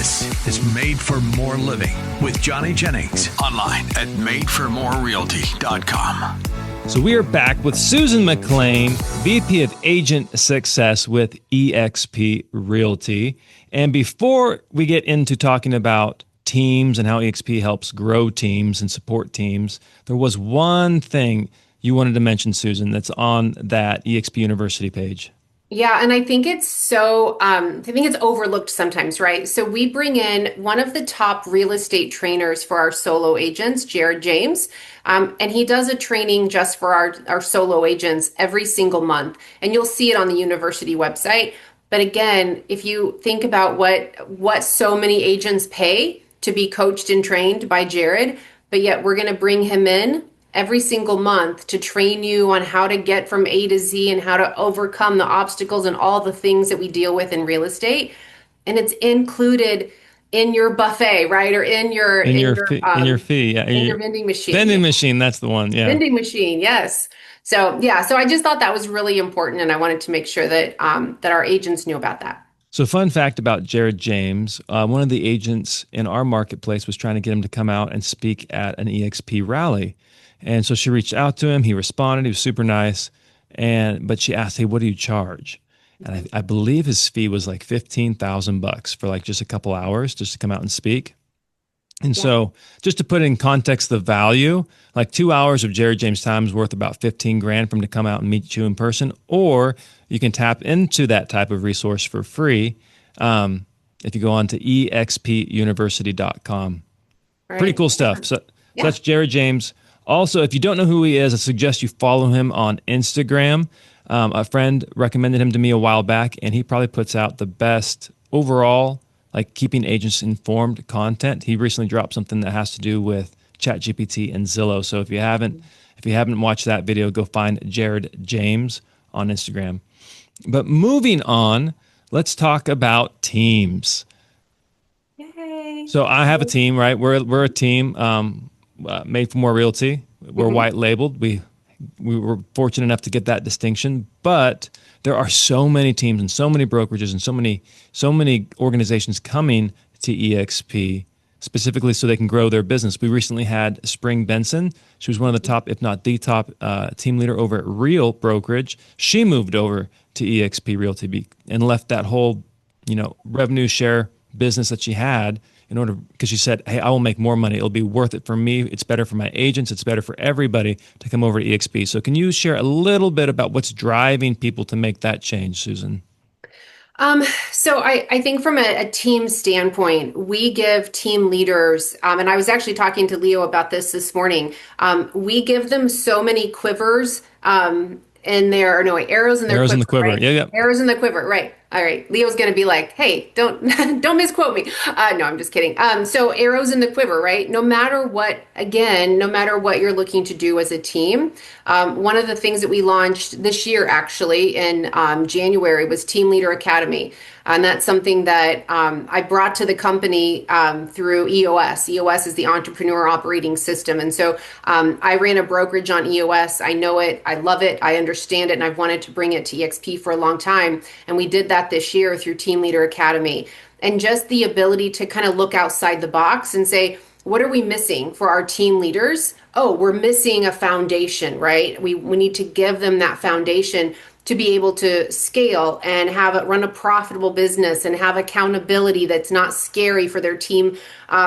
This is Made for More Living with Johnny Jennings. Online at madeformorerealty.com. So we are back with Susan McClain, VP of Agent Success with eXp Realty. And before we get into talking about teams and how eXp helps grow teams and support teams, there was one thing you wanted to mention, Susan, that's on that eXp University page. Yeah, and I think it's overlooked sometimes, right? So we bring in one of the top real estate trainers for our solo agents, Jared James, and he does a training just for our solo agents every single month, and you'll see it on the university website. But again, if you think about what so many agents pay to be coached and trained by Jared, but yet we're going to bring him in every single month to train you on how to get from A to Z and how to overcome the obstacles and all the things that we deal with in real estate. And it's included in your buffet, right? Or in your fee, yeah, in your vending machine. Vending machine, that's the one. Yeah. Vending machine, yes. So I just thought that was really important, and I wanted to make sure that that our agents knew about that. So fun fact about Jared James, one of the agents in our marketplace was trying to get him to come out and speak at an eXp rally. And so she reached out to him. He responded. He was super nice. But she asked, "Hey, what do you charge?" And I believe his fee was like $15,000 for like just a couple hours just to come out and speak. And so just to put in context, the value, like 2 hours of Jared James' time is worth about 15 grand for him to come out and meet you in person, or you can tap into that type of resource for free if you go on to expuniversity.com. Right. Pretty cool stuff. So that's Jared James. Also, if you don't know who he is, I suggest you follow him on Instagram. A friend recommended him to me a while back, and he probably puts out the best overall, like keeping agents informed content. He recently dropped something that has to do with ChatGPT and Zillow. So if you haven't watched that video, go find Jared James on Instagram. But moving on, let's talk about teams. Yay. So I have a team, right? We're a team. Made for More Realty. We're white labeled. We were fortunate enough to get that distinction, but there are so many teams and so many brokerages and so many organizations coming to eXp specifically so they can grow their business. We recently had Spring Benson. She was one of the top, if not the top, team leader over at Real Brokerage. She moved over to eXp Realty and left that whole, revenue share business that she had because she said, "Hey, I will make more money. It'll be worth it for me. It's better for my agents. It's better for everybody to come over to eXp." So can you share a little bit about what's driving people to make that change, Susan? So I think from a team standpoint, we give team leaders, and I was actually talking to Leo about this morning. We give them so many quivers, arrows in their quiver. Right? Yeah. Arrows in the quiver, right. All right. Leo's going to be like, "Hey, don't misquote me." No, I'm just kidding. So arrows in the quiver, right? No matter what you're looking to do as a team, one of the things that we launched this year, actually in January, was Team Leader Academy. And that's something that I brought to the company through EOS. EOS is the Entrepreneurial Operating System. And so I ran a brokerage on EOS. I know it. I love it. I understand it. And I've wanted to bring it to eXp for a long time. And we did that this year through Team Leader Academy. And just the ability to kind of look outside the box and say, what are we missing for our team leaders? Oh, we're missing a foundation, right? We need to give them that foundation to be able to scale and run a profitable business and have accountability that's not scary for their team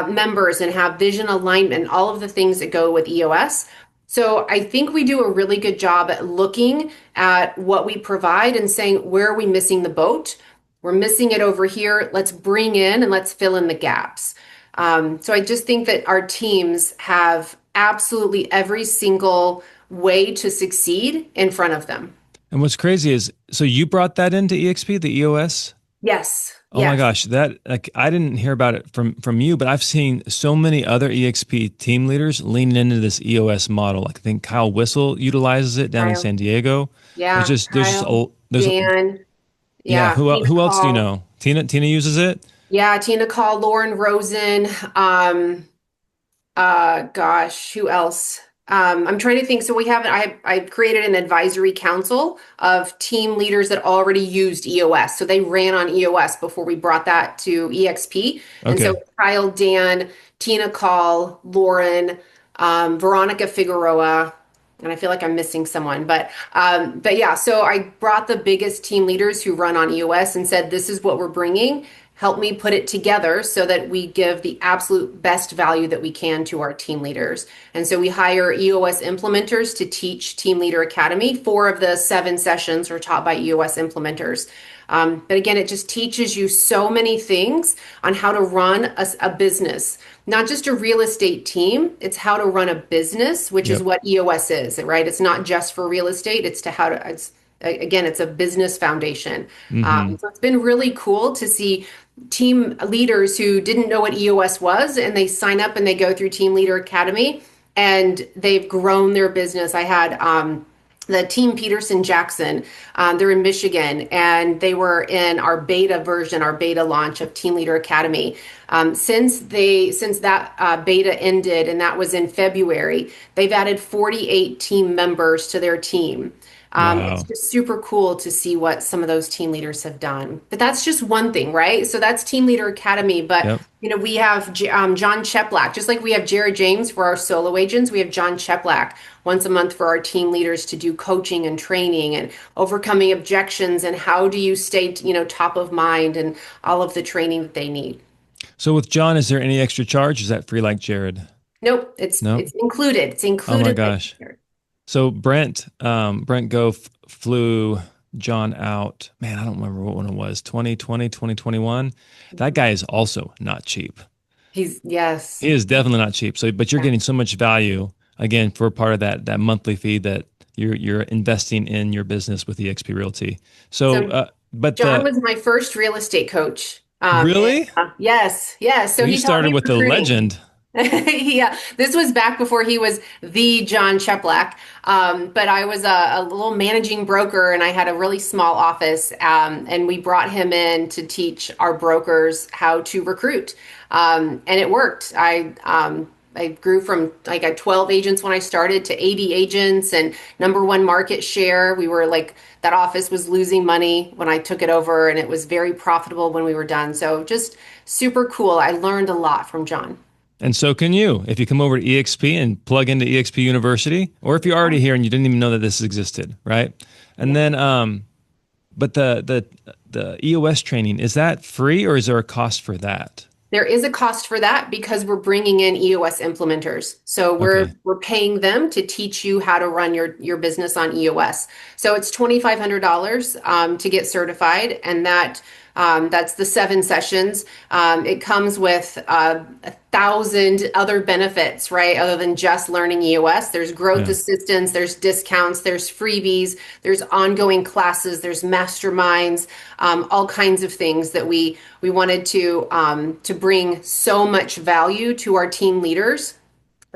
members and have vision alignment, all of the things that go with EOS. So I think we do a really good job at looking at what we provide and saying, where are we missing the boat? We're missing it over here. Let's bring in and let's fill in the gaps. So I just think that our teams have absolutely every single way to succeed in front of them. And what's crazy is, so you brought that into eXp, the EOS? Yes. Oh my gosh, I didn't hear about it from you, but I've seen so many other eXp team leaders leaning into this EOS model. Like I think Kyle Whistle utilizes it down in San Diego. Yeah. There's Dan. Yeah. Who else do you know? Tina uses it? Yeah, Tina Call, Lauren Rosen. Who else? I'm trying to think. So I created an advisory council of team leaders that already used EOS. So they ran on EOS before we brought that to EXP. And so Okay. Kyle, Dan, Tina Call, Lauren, Veronica Figueroa, and I feel like I'm missing someone, but yeah. So I brought the biggest team leaders who run on EOS and said, "This is what we're bringing. Help me put it together so that we give the absolute best value that we can to our team leaders." And so we hire EOS implementers to teach Team Leader Academy. 4 of the 7 sessions are taught by EOS implementers. But again, it just teaches you so many things on how to run a business, not just a real estate team. It's how to run a business, which is Yep. what EOS is, right? It's not just for real estate. It's to how to, it's, again, it's a business foundation. Hmm. So it's been really cool to see team leaders who didn't know what EOS was, and they sign up and they go through Team Leader Academy, and they've grown their business. I had the team Peterson Jackson. They're in Michigan, and they were in our beta version, our beta launch of Team Leader Academy. Since that beta ended, and that was in February, they've added 48 team members to their team. It's Wow. just super cool to see what some of those team leaders have done. But that's just one thing, right? So that's Team Leader Academy. But Yep. we have John Cheplack, just like we have Jared James for our solo agents. We have John Cheplack once a month for our team leaders to do coaching and training and overcoming objections and how do you stay, top of mind and all of the training that they need. So with John, is there any extra charge? Is that free like Jared? Nope, it's No. it's included. It's Oh my included. gosh. So Brent Goff flew John out. Man, I don't remember what one it was. 2020, 2021. That guy is also not cheap. He's yes. He is definitely not cheap. So, but you're Yeah. getting so much value again for part of that monthly fee that you're investing in your business with eXp Realty. So, So but John the was my first real estate coach. really, Yes, yes. so So you he taught started me with the recruiting. legend. Yeah, this was back before he was the John Cheplack. But I was a little managing broker, and I had a really small office. And we brought him in to teach our brokers how to recruit. And it worked. I grew from like I had 12 agents when I started to 80 agents and #1 market share. We were like that office was losing money when I took it over, and it was very profitable when we were done. So just super cool. I learned a lot from John. And so can you if you come over to EXP and plug into EXP University, or if you're already here and you didn't even know that this existed, right? And then, but the EOS training, is that free or is there a cost for that? There is a cost for that because we're bringing in EOS implementers. So we're Okay. we're paying them to teach you how to run your business on EOS. So it's $2,500 to get certified, and that's the 7 sessions. It comes with 1,000 other benefits, right? Other than just learning EOS, there's growth Yeah. assistance, there's discounts, there's freebies, there's ongoing classes, there's masterminds, all kinds of things that we wanted to bring so much value to our team leaders,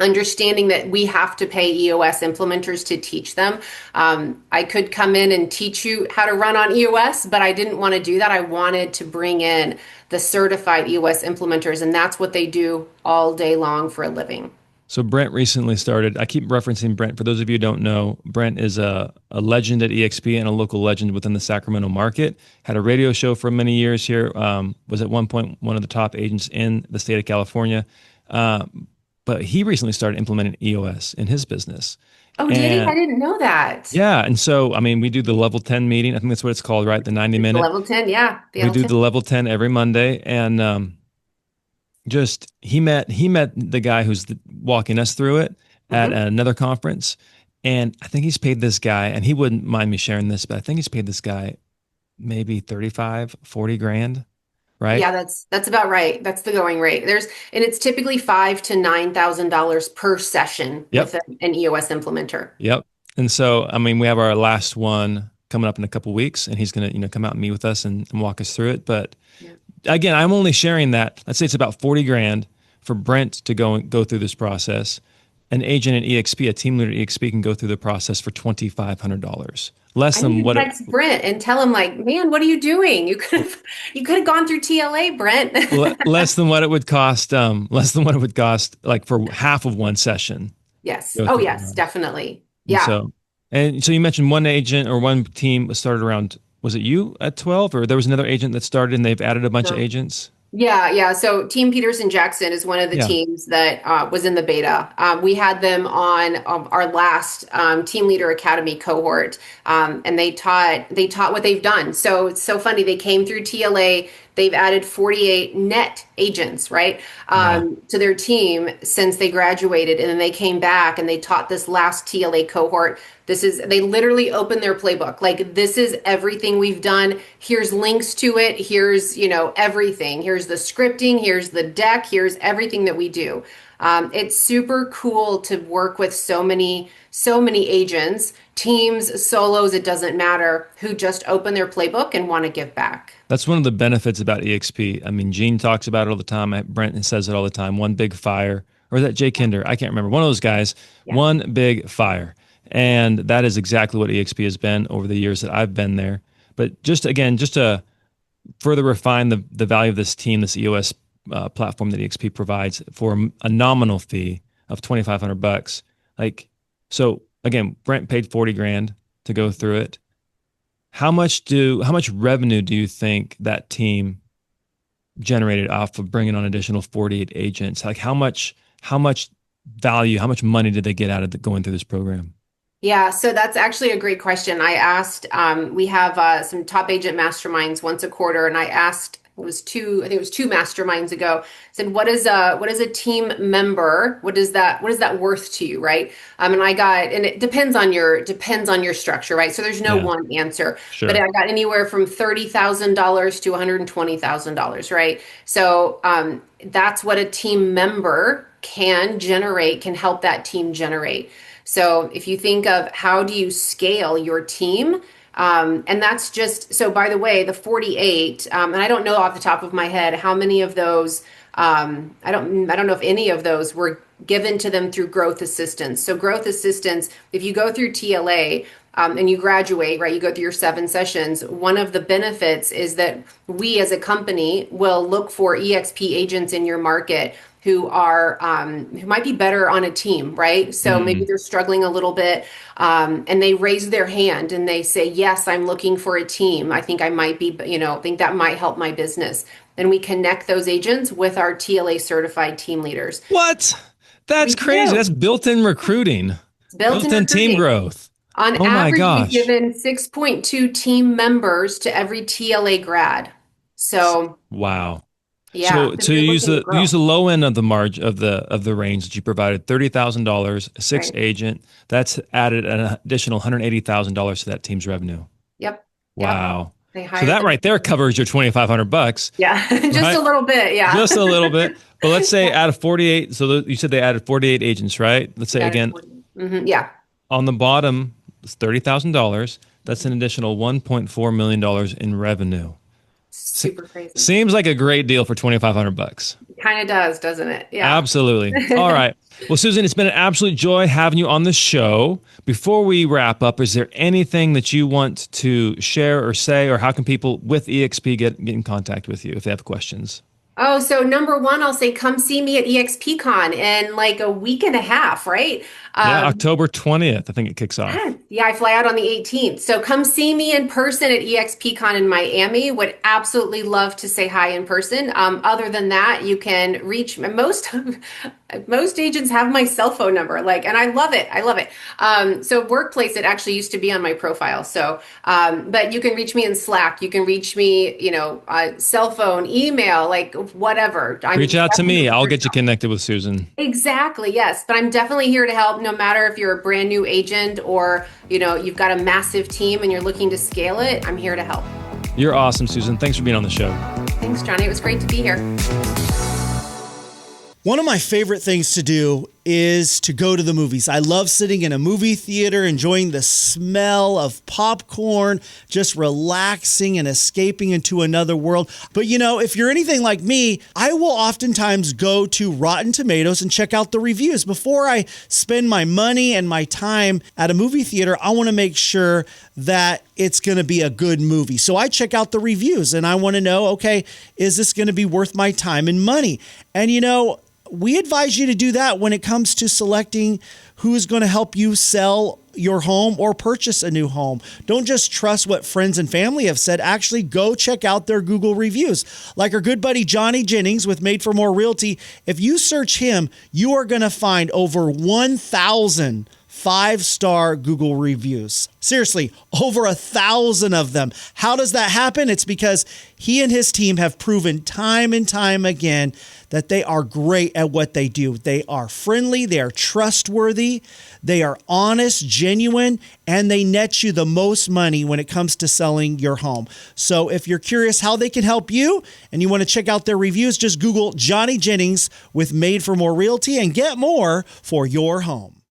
understanding that we have to pay EOS implementers to teach them. I could come in and teach you how to run on EOS, but I didn't want to do that. I wanted to bring in the certified EOS implementers, and that's what they do all day long for a living. So Brent recently started. I keep referencing Brent. For those of you who don't know, Brent is a legend at EXP and a local legend within the Sacramento market. Had a radio show for many years here. Was at one point one of the top agents in the state of California. But he recently started implementing EOS in his business. Oh, did he? I And didn't know that. yeah, and so I mean, we do the level 10 meeting. I think that's what it's called, right? The 90 The minute. level 10, yeah, the We do L10. the level 10 every Monday, and just he met the guy who's walking us through it at Hmm. another conference, and I think he's paid this guy, and he wouldn't mind me sharing this, but I think he's paid this guy maybe 35, 40 grand, right? Yeah, that's about right. That's the going rate. And it's typically $5,000 to $9,000 per session with Yep. an EOS implementer. Yep. And so I mean, we have our last one coming up in a couple weeks, and he's gonna come out and meet with us and walk us through it. But Yeah. again, I'm only sharing that. Let's say it's about 40 grand for Brent to go through this process. An agent at EXP, a team leader at EXP, can go through the process for $2,500, less I than need to what it text Brent and tell him like, man, what are you doing? You could have gone through TLA, Brent. less than what it would cost. Less than what it would cost, like for half of one session. Yes. go Oh, through the yes, process. definitely. And Yeah. so you mentioned one agent or one team was started around, was it you at 12 or there was another agent that started and they've added a bunch of agents? Yeah, yeah. So Team Peterson Jackson is one of the Yeah. teams that was in the beta. We had them on our last Team Leader Academy cohort, and they taught what they've done. So it's so funny. They came through TLA. They've added 48 net agents, right, Wow. to their team since they graduated, and then they came back and they taught this last TLA cohort. They literally opened their playbook. Like, this is everything we've done. Here's links to it. Here's, everything. Here's the scripting. Here's the deck. Here's everything that we do. It's super cool to work with so many agents, teams, solos, it doesn't matter, who just open their playbook and want to give back. That's one of the benefits about EXP. I mean, Gene talks about it all the time. Brent says it all the time. One big fire, or is that Jay Kinder? I can't remember. One of those guys. Yeah. One big fire, and that is exactly what EXP has been over the years that I've been there. But just to further refine the value of this team, this EOS platform that EXP provides for a nominal fee of $2,500. Like, so again, Brent paid 40 grand to go through it. How much revenue do you think that team generated off of bringing on additional 48 agents? Like how much value, how much money did they get out of going through this program? Yeah, so that's actually a great question. I asked, we have some top agent masterminds once a quarter, and I asked, I think it was two masterminds ago, said, what is a team member? What is that worth to you, right? And it depends on your structure, right? So there's no Yeah, one answer, but sure. I got anywhere from $30,000 to $120,000, right? So that's what a team member can help that team generate. So if you think of how do you scale your team, and that's just, so by the way, the 48, and I don't know off the top of my head how many of those, I don't know if any of those were given to them through growth assistance. So growth assistance, if you go through TLA, and you graduate, right, you go through your 7 sessions, one of the benefits is that we as a company will look for EXP agents in your market who might be better on a team, right? So maybe Mm. they're struggling a little bit, and they raise their hand and they say, "Yes, I'm looking for a team. I think I might be, I think that might help my business." Then we connect those agents with our TLA certified team leaders. What? That's We crazy. do. That's built-in recruiting, It's built-in built-in team recruiting. growth. On Oh my average, we've gosh. given 6.2 team members to every TLA grad. So Wow. yeah, So if to you're use looking to use grow, the low end of the margin of the range that you provided, $30,000, six right? agent, that's added an additional $180,000 to that team's revenue. Yep, yep. Wow. They So hire that them. right there covers your $2,500, Yeah, just a right? little bit. Yeah. Just a little bit. But let's say out of 48, so you said they added 48 agents, right? Let's say Yeah, again, 40. Yeah, on the bottom, it's $30,000. That's an additional $1.4 million in revenue. super crazy. Seems like a great deal for $2,500. Kind of does, doesn't it? Yeah. Absolutely. All right. Well, Susan, it's been an absolute joy having you on the show. Before we wrap up, is there anything that you want to share or say, or how can people with EXP get in contact with you if they have questions? Oh, so number one, I'll say come see me at eXpCon in like a week and a half, right? Yeah, Um, October 20th, I think it kicks off. Yeah, I fly out on the 18th. So come see me in person at eXpCon in Miami. Would absolutely love to say hi in person. Other than that, you can reach most agents have my cell phone number. Like, and I love it. I love it. So workplace, it actually used to be on my profile. So, but you can reach me in Slack. You can reach me, cell phone, email, like whatever. I'm Reach out to me. definitely I'll here to get you help. connected with Susan. Exactly, yes. But I'm definitely here to help no matter if you're a brand new agent or, you've got a massive team and you're looking to scale it. I'm here to help. You're awesome, Susan. Thanks for being on the show. Thanks, Johnny. It was great to be here. One of my favorite things to do is to go to the movies. I love sitting in a movie theater, enjoying the smell of popcorn, just relaxing and escaping into another world. But if you're anything like me, I will oftentimes go to Rotten Tomatoes and check out the reviews. Before I spend my money and my time at a movie theater, I want to make sure that it's going to be a good movie. So I check out the reviews and I want to know, okay, is this going to be worth my time and money? And we advise you to do that when it comes to selecting who is going to help you sell your home or purchase a new home. Don't just trust what friends and family have said. Actually, go check out their Google reviews. Like our good buddy Johnny Jennings with Made for More Realty, if you search him, you are going to find over 1,000 5-star Google reviews. Seriously, over 1,000 of them. How does that happen? It's because he and his team have proven time and time again that they are great at what they do. They are friendly, they are trustworthy, they are honest, genuine, and they net you the most money when it comes to selling your home. So if you're curious how they can help you and you want to check out their reviews, just Google Johnny Jennings with Made for More Realty and get more for your home.